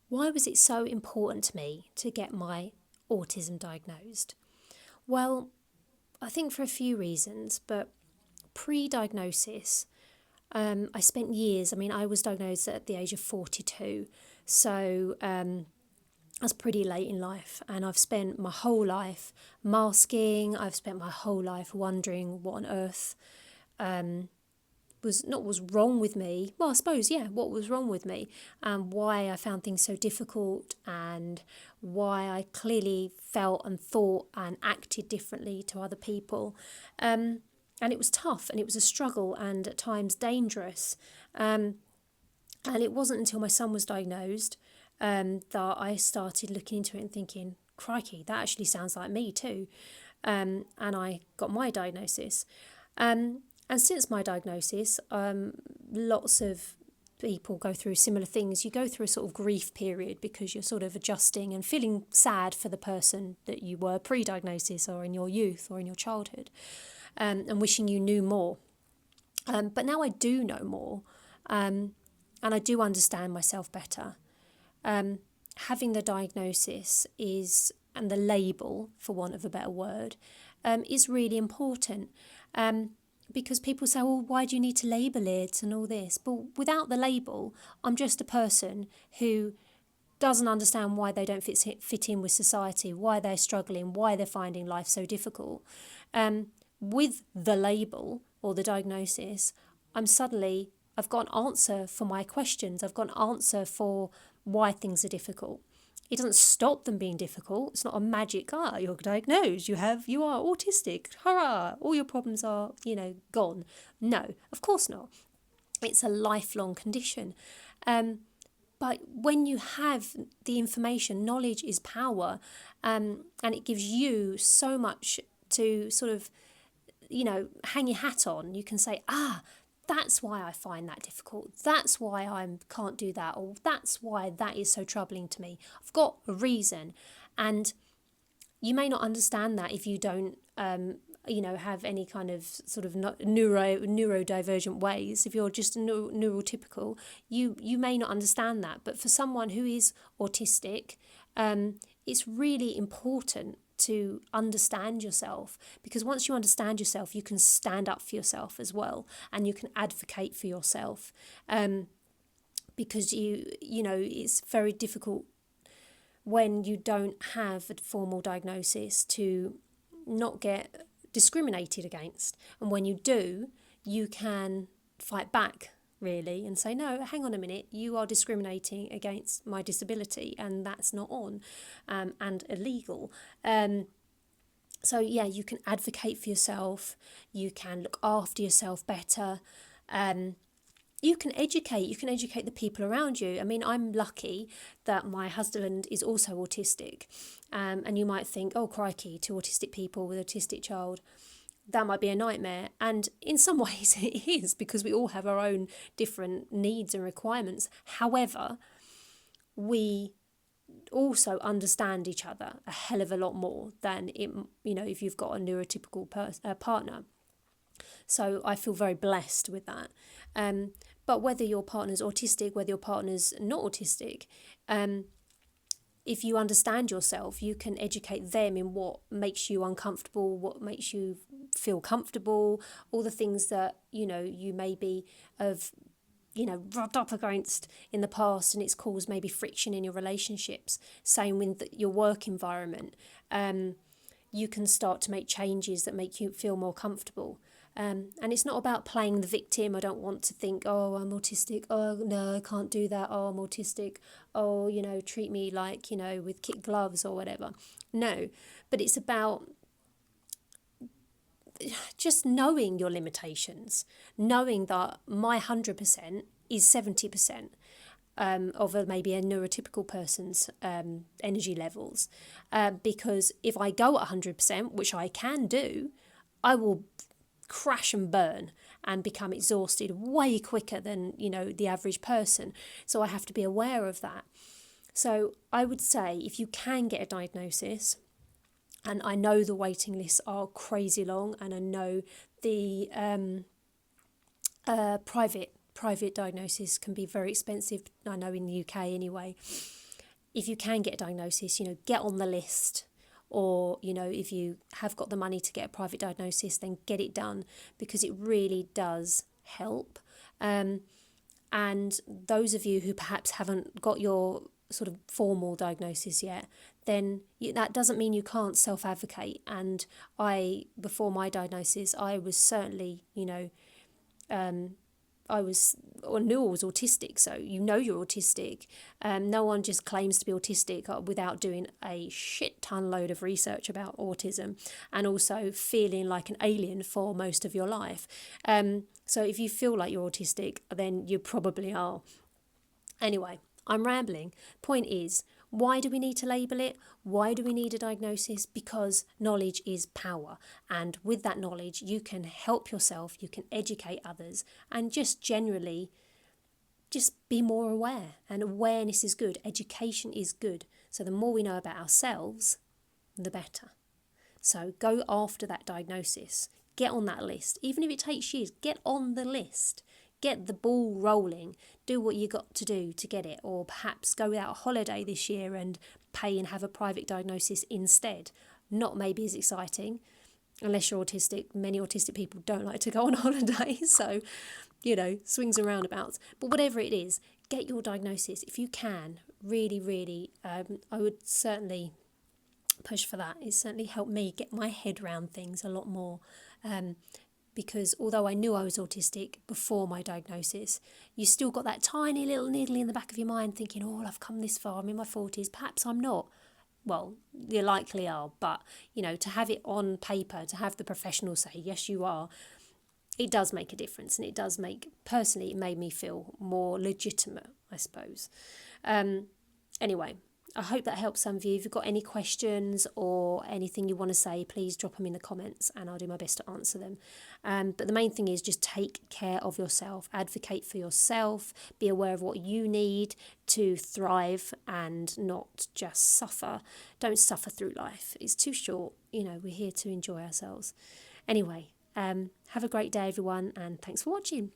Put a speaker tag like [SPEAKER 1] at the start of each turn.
[SPEAKER 1] Why was it so important to me to get my autism diagnosed? Well, I think for a few reasons, but pre-diagnosis, I spent years, I was diagnosed at the age of 42, so that's pretty late in life, and I've spent my whole life masking, I've spent my whole life wondering what on earth was wrong with me. Well, I suppose, yeah, what was wrong with me, and why I found things so difficult, and why I clearly felt and thought and acted differently to other people. And it was tough, and it was a struggle, and at times dangerous. And it wasn't until my son was diagnosed that I started looking into it and thinking, crikey, that actually sounds like me too. And I got my diagnosis. And since my diagnosis, lots of people go through similar things. You go through a sort of grief period because you're sort of adjusting and feeling sad for the person that you were pre-diagnosis or in your youth or in your childhood, and wishing you knew more. But now I do know more, and I do understand myself better. Having the diagnosis is, and the label, for want of a better word, is really important. Because people say, well, why do you need to label it and all this? But without the label, I'm just a person who doesn't understand why they don't fit in with society, why they're struggling, why they're finding life so difficult. With the label or the diagnosis, I've got an answer for my questions. I've got an answer for why things are difficult. It doesn't stop them being difficult. It's not a magic, you're diagnosed, you are autistic, hurrah, all your problems are, gone. No, of course not. It's a lifelong condition. But when you have the information, knowledge is power, and it gives you so much to sort of, hang your hat on. You can say, that's why I find that difficult. That's why I can't do that, or that's why that is so troubling to me. I've got a reason, and you may not understand that if you don't, have any kind of sort of neurodivergent ways. If you're just neurotypical, you may not understand that. But for someone who is autistic, it's really important to understand yourself, because once you understand yourself, you can stand up for yourself as well, and you can advocate for yourself, because it's very difficult when you don't have a formal diagnosis to not get discriminated against, and when you do, you can fight back really and say, no, hang on a minute, you are discriminating against my disability, and that's not on, and illegal. So yeah, you can advocate for yourself, you can look after yourself better, you can educate the people around you. I'm lucky that my husband is also autistic, and you might think, oh crikey, two autistic people with an autistic child, that might be a nightmare. And in some ways it is, because we all have our own different needs and requirements. However, we also understand each other a hell of a lot more than if you've got a neurotypical partner. So I feel very blessed with that. But whether your partner's autistic, whether your partner's not autistic, if you understand yourself, you can educate them in what makes you uncomfortable, what makes you feel comfortable, all the things that, you maybe have, rubbed up against in the past, and it's caused maybe friction in your relationships. Same with your work environment. You can start to make changes that make you feel more comfortable. And it's not about playing the victim. I don't want to think, oh, I'm autistic. Oh, no, I can't do that. Oh, I'm autistic. Oh, treat me like, with kid gloves or whatever. No, but it's about just knowing your limitations, knowing that my 100% is 70%. Of maybe a neurotypical person's energy levels. Because if I go at 100%, which I can do, I will crash and burn and become exhausted way quicker than the average person. So I have to be aware of that. So I would say, if you can get a diagnosis, and I know the waiting lists are crazy long, and I know the private diagnosis can be very expensive, I know in the UK anyway. if you can get a diagnosis, get on the list. Or, if you have got the money to get a private diagnosis, then get it done, because it really does help. And those of you who perhaps haven't got your sort of formal diagnosis yet, then that doesn't mean you can't self-advocate. And before my diagnosis, I was certainly, I knew I was autistic, so you're autistic. No one just claims to be autistic without doing a shit ton load of research about autism, and also feeling like an alien for most of your life. So if you feel like you're autistic, then you probably are. Anyway, I'm rambling. Point is, why do we need to label it? Why do we need a diagnosis? Because knowledge is power. And with that knowledge, you can help yourself, you can educate others, and just generally just be more aware. And awareness is good. Education is good. So the more we know about ourselves, the better. So go after that diagnosis. Get on that list. Even if it takes years, get on the list. Get the ball rolling. Do what you got to do to get it. Or perhaps go without a holiday this year and pay and have a private diagnosis instead. Not maybe as exciting, unless you're autistic. Many autistic people don't like to go on holiday. So, swings and roundabouts. But whatever it is, get your diagnosis if you can. Really, really, I would certainly push for that. It certainly helped me get my head around things a lot more. Because although I knew I was autistic before my diagnosis, you still got that tiny little niggly in the back of your mind thinking, oh, I've come this far, I'm in my 40s, perhaps I'm not. Well, you likely are, but, to have it on paper, to have the professional say, yes, you are, it does make a difference. And personally, it made me feel more legitimate, I suppose. Anyway, I hope that helps some of you. If you've got any questions or anything you want to say, please drop them in the comments and I'll do my best to answer them. But the main thing is just take care of yourself, advocate for yourself, be aware of what you need to thrive and not just suffer. Don't suffer through life. It's too short. We're here to enjoy ourselves. Anyway, have a great day, everyone, and thanks for watching.